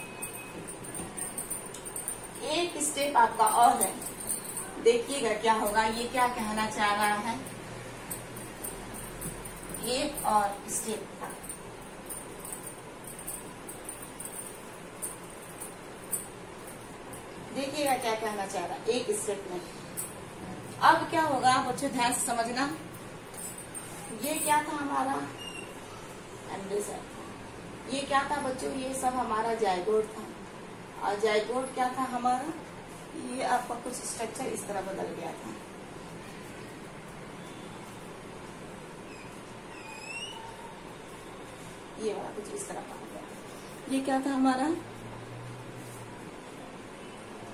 एक स्टेप आपका और है, देखिएगा क्या होगा, ये क्या कहना चाह रहा है, एक और स्टेप था। देखिएगा क्या कहना चाह रहा है, एक स्टेप में। अब क्या होगा बच्चों, ध्यान से समझना। ये क्या था हमारा एंडोसाइट, ये क्या था बच्चों, ये सब हमारा जायगोट था। और जायगोट क्या था हमारा, ये आपका कुछ स्ट्रक्चर इस तरह बदल गया था। ये वाला कुछ इस तरह बदल गया। ये क्या था हमारा,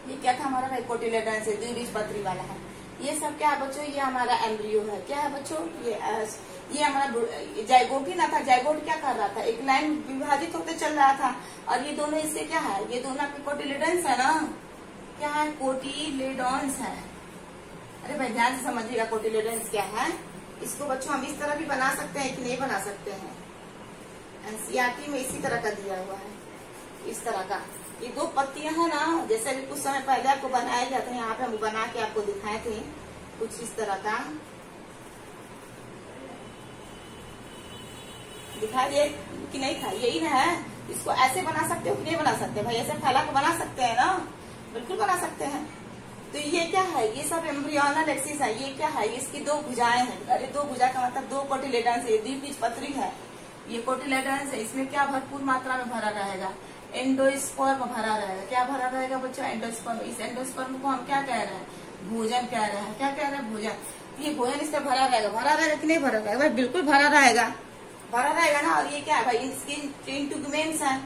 ये क्या था हमारा, कोटिलेडॉन्स है, द्विबीजपत्री वाला है। ये सब क्या है बच्चों, ये हमारा एम्ब्रियो है। क्या है बच्चों, ये हमारा जायगोट ही ना था। जायगोट क्या कर रहा था, एक लाइन विभाजित होते चल रहा था, और ये दोनों इससे क्या है, ये दोनों आपके कोटिलेडॉन्स है ना, क्या है, कोटिलेडॉन्स है। अरे भाई ध्यान से समझिएगा, कोटिलेडॉन्स क्या है। इसको बच्चों हम इस तरह भी बना सकते हैं कि नहीं बना सकते हैं, एनसीईआरटी में इसी तरह का दिया हुआ है, इस तरह का। ये दो पत्तियां है ना, जैसे अभी कुछ समय पहले आपको बनाया गया था, यहाँ पे हम बना के आपको दिखाए थे कुछ इस तरह का, दिखाई दिए कि नहीं था, यही ना है। इसको ऐसे बना सकते हो कि नहीं बना सकते भाई, ऐसे फैला के बना सकते हैं ना, बिल्कुल बना सकते हैं। तो ये क्या है, ये सब एम्ब्रियोनल एक्सिस है। ये क्या है, इसकी दो भुजाएं हैं। अरे दो भुजा का मतलब दो कोटिलेडन्स है, द्विबीजपत्री है। ये कोटिलेडन्स है, इसमें क्या भरपूर मात्रा में भरा रहेगा, एंडोस्पर्म भरा रहेगा। क्या भरा रहेगा बच्चों, एंडोस्पर्म। इस एंडोस्पर्म को हम क्या कह रहे हैं, भोजन कह रहे हैं। क्या कह रहे हैं, भोजन। ये भोजन इससे भरा रहेगा। भरा रहेगा कि नहीं भरा रहेगा, भाई बिल्कुल भरा रहेगा, भरा रहेगा ना। और ये क्या है भाई, इसके इंटीगुमेंट्स है।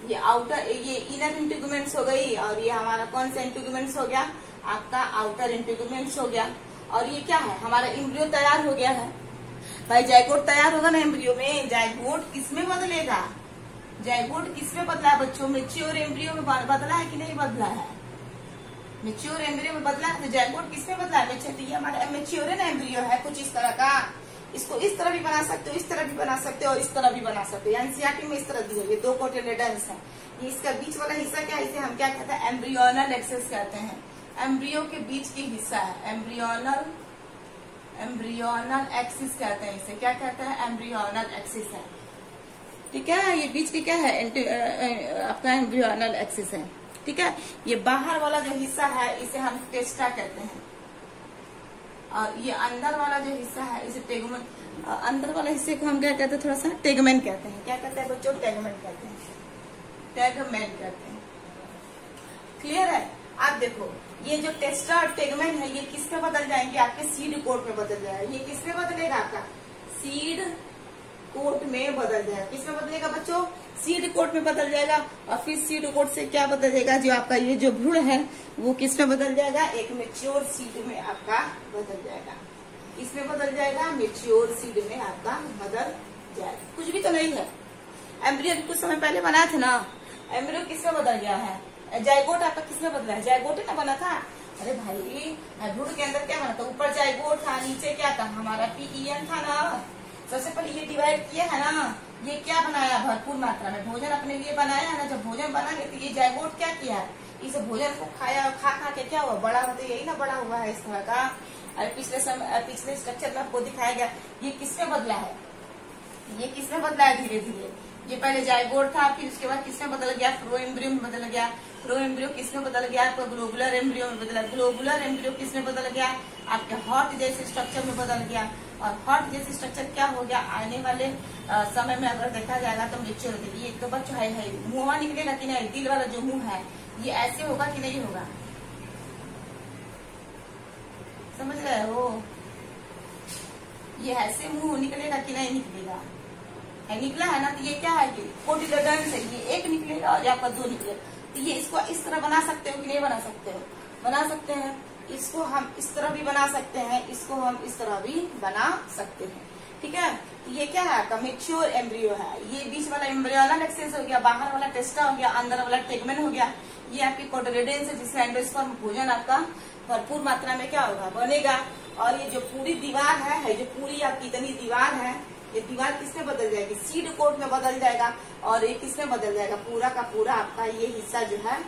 ये आउटर, ये इनर इंटीगुमेंट्स हो गई, और ये हमारा कौन सा इंटीगुमेंट्स हो गया, आपका आउटर इंटीगुमेंट्स हो गया। और ये क्या है, हमारा एम्ब्रियो तैयार हो गया है भाई। जाइगोट तैयार होगा ना एम्ब्रियो में। जाइगोट किसमें बदलेगा, जाइगोट किसमें बदला है बच्चों, मैच्योर एम्ब्रियो में बदला है कि नहीं बदला है, मैच्योर एम्ब्रियो में बदला है। तो जाइगोट किसमें बदला है बच्चे, तो ये हमारा मैच्योर एम्ब्रियो है कुछ इस तरह का। इसको इस तरह भी बना सकते हो, इस तरह भी बना सकते हो, और इस तरह भी बना सकते हो। एनसीईआरटी में इस तरह दी है। ये दो कोटिलेडन्स है। ये इसका बीच वाला हिस्सा क्या है, इसे हम क्या कहते हैं, एम्ब्रियोनल एक्सिस कहते हैं। एम्ब्रियो के बीच की हिस्सा है, एम्ब्रियोनल एक्सिस कहते हैं इसे। क्या कहते हैं, एम्ब्रियोनल एक्सिस है। ठीक है, ये बीच की क्या है, आपका एम्ब्रियोनल एक्सिस है। ठीक है, ये बाहर वाला जो हिस्सा है इसे हम टेस्टा कहते हैं, और ये अंदर वाला जो हिस्सा है इसे टेगुमेन। अंदर वाला हिस्से को हम क्या कहते हैं, थोड़ा सा टेगमेन कहते हैं। क्या कहते हैं बच्चों, टेगमेन कहते हैं, टेगमेन कहते हैं। क्लियर है। आप देखो, ये जो टेस्टा और टेगमेन है, ये किस पे बदल जाएंगे, आपके सीड कोट में बदल जाएगा। ये किस पे बदलेगा, आपका सीड कोट में बदल जाएगा। किस में बदलेगा बच्चों, सीड कोट में बदल जाएगा। और फिर सीड कोट से क्या बदल जाएगा, जो आपका ये जो भ्रूण है वो किस में बदल जाएगा, एक मेच्योर सीड में आपका बदल जाएगा। इसमें बदल जाएगा, मेच्योर सीड में आपका बदल जाएगा। कुछ भी तो नहीं है। एम्ब्रियो कुछ समय पहले बना था ना, एम्ब्रियो किसमें बदल गया है, जाइगोट आपका किसमें बदला है, जाइगोट ना बना था। अरे भाई, भ्रूण के अंदर क्या बना था, ऊपर जाइगोट था, नीचे क्या था, हमारा पीईएन था ना। सबसे पहले ये डिवाइड किया है ना, ये क्या बनाया, भरपूर मात्रा में भोजन अपने लिए बनाया है ना। जब भोजन बना गया तो ये जाइगोट क्या किया है, इस भोजन को खाया, खा के क्या हुआ, बड़ा होता, यही ना बड़ा हुआ है इस तरह का। और पिछले स्ट्रक्चर में आपको दिखाया गया, ये किसमें बदला है, ये किसमें बदला है धीरे धीरे। ये पहले जाइगोट था, फिर उसके बाद किसमें बदल गया, फ्लो एम्ब्रियो में बदल गया। फ्लो एम्ब्रियो किसमें बदल गया, आपका ग्लोबुलर एम्ब्रियो में बदला। ग्लोबुलर एम्ब्रियो किसमें बदल गया, आपके हार्ट जैसे स्ट्रक्चर में बदल गया। और हार्ट जैसे स्ट्रक्चर क्या हो गया, आने वाले समय में अगर देखा जाएगा तो मेच्योर होगी। ये तो बच्चों है मुंह निकलेगा कि नहीं, दिल वाला जो मुंह है ये ऐसे होगा कि नहीं होगा, समझ रहे हो, ये ऐसे मुंह निकलेगा कि नहीं निकलेगा, है निकला है ना। तो ये क्या है, कि कोटिलेडन्स है, ये एक निकलेगा और आपका दो निकलेगा। तो ये इसको इस तरह बना सकते हो कि नहीं बना सकते हो, बना सकते हैं। इसको हम इस तरह भी बना सकते हैं, इसको हम इस तरह भी बना सकते हैं। ठीक है, तो ये क्या है, आपका मेच्योर एम्ब्रियो है। ये बीच वाला एम्ब्रियोनल एक्सिस हो गया, बाहर वाला टेस्टा हो गया, अंदर वाला टेगमेन हो गया। ये आपकी कोटिलेडन्स है, जिससे एंडोस्पर्म भोजन आपका भरपूर मात्रा में क्या होगा, बनेगा। और ये जो पूरी दीवार है, जो पूरी आपकी इतनी दीवार है, ये दीवार किसमें बदल जाएगी, सीड कोट में बदल जाएगा। और ये किसमें बदल जाएगा, पूरा का पूरा आपका ये हिस्सा जो है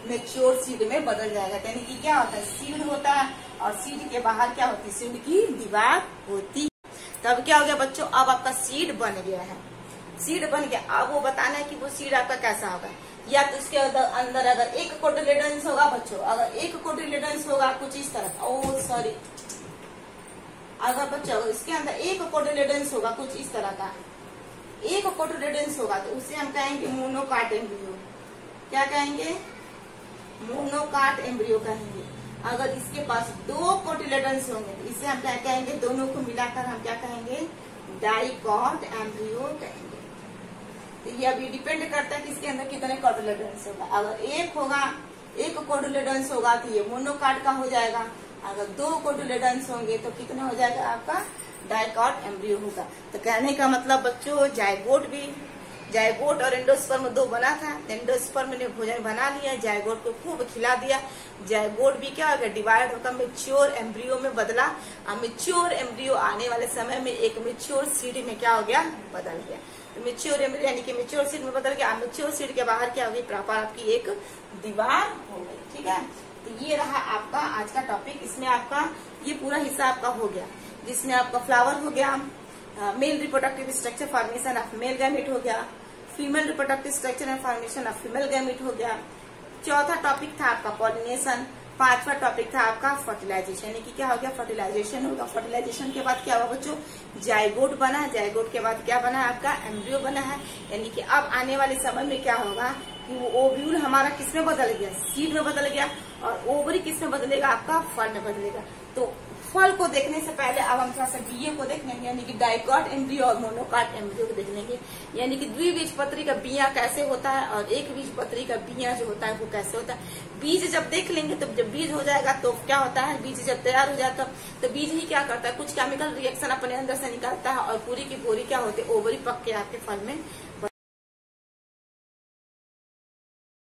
मेच्योर सीड में बदल जाएगा। यानी कि क्या होता है, सीड होता है, और सीड के बाहर क्या होती है, सीड की दीवार होती है। तब क्या हो गया बच्चों, अब आपका सीड बन गया है, सीड बन गया। अब वो बताना है कि वो सीड आपका कैसा होगा। या तो इसके अंदर अगर एक कोटिलेडन्स होगा बच्चों, अगर एक कोटिलेडन्स होगा कुछ इस तरह, अगर बच्चों इसके अंदर एक कोटिलेडन्स होगा कुछ इस तरह का, एक कोटिलेडन्स होगा तो उसे हम कहेंगे मोनोकाट एम्ब्रियो। क्या कहेंगे, मोनोकाट एम्ब्रियो कहेंगे। अगर इसके पास दो कोटिलेडन्स होंगे तो इसे हम क्या कहेंगे, दोनों को मिलाकर हम क्या कहेंगे, डाइकॉट एम्ब्रियो कहेंगे। तो ये अभी डिपेंड करता है कि इसके अंदर कितने कोटिलेडन्स होगा। अगर एक होगा, एक कोटिलेडन्स होगा तो ये मोनोकाट का हो जाएगा। अगर दो कोटिलेडन्स होंगे तो कितना हो जाएगा, आपका डाइकॉट एम्ब्रियो होगा। तो कहने का मतलब बच्चों, जाइगोट और एंडोस्पर्म दो बना था। एंडोस्पर्म ने भोजन बना लिया, जाइगोट को खूब खिला दिया। जाइगोट भी क्या हो गया, डिवाइड होकर मेच्योर एम्ब्रियो में बदला। और मेच्योर एम्ब्रियो आने वाले समय में एक मेच्योर सीड में क्या हो गया, बदल गया। तो मेच्योर एम्ब्रियो यानी कि मेच्योर सीड में बदल गया। मेच्योर सीड के बाहर क्या होगी, प्रॉपर आपकी एक दीवार हो गई। ठीक है, तो ये रहा आपका आज का टॉपिक। इसमें आपका ये पूरा हिस्सा आपका हो गया, जिसमें आपका फ्लावर हो गया, male reproductive structure formation of male gamete हो गया, female reproductive structure and formation of female gamete हो गया। चौथा टॉपिक था आपका पॉलिनेशन। 5वां टॉपिक था आपका फर्टिलाइजेशन, यानी कि क्या हो गया, फर्टिलाइजेशन होगा। फर्टिलाइजेशन के बाद क्या हुआ बच्चों, जाइगोट बना, जाइगोट के बाद क्या बना आपका, एम्ब्रियो बना है। यानी कि अब आने वाले समय में क्या होगा कि वो ओव्यूल हमारा किसमें बदल गया, सीड में बदल गया, और ओवरी किसमें बदलेगा, आपका फल में बदलेगा। तो फल को देखने से पहले अब हम थोड़ा सा बीए को देख लेंगे, यानी कि डाइकॉट एम्ब्रियो और मोनोकॉट एम्ब्रियो को देख लेंगे। यानी कि द्विबीजपत्री का बिया कैसे होता है और एक बीजपत्री का बिया जो होता है वो कैसे होता है। बीज जब देख लेंगे तो जब बीज हो जाएगा तो क्या होता है, बीज जब तैयार हो जाता है तो बीज ही क्या करता है, कुछ केमिकल रिएक्शन अपने अंदर से निकालता है और पूरी की पूरी क्या होती है, ओवरी पक के आपके फल में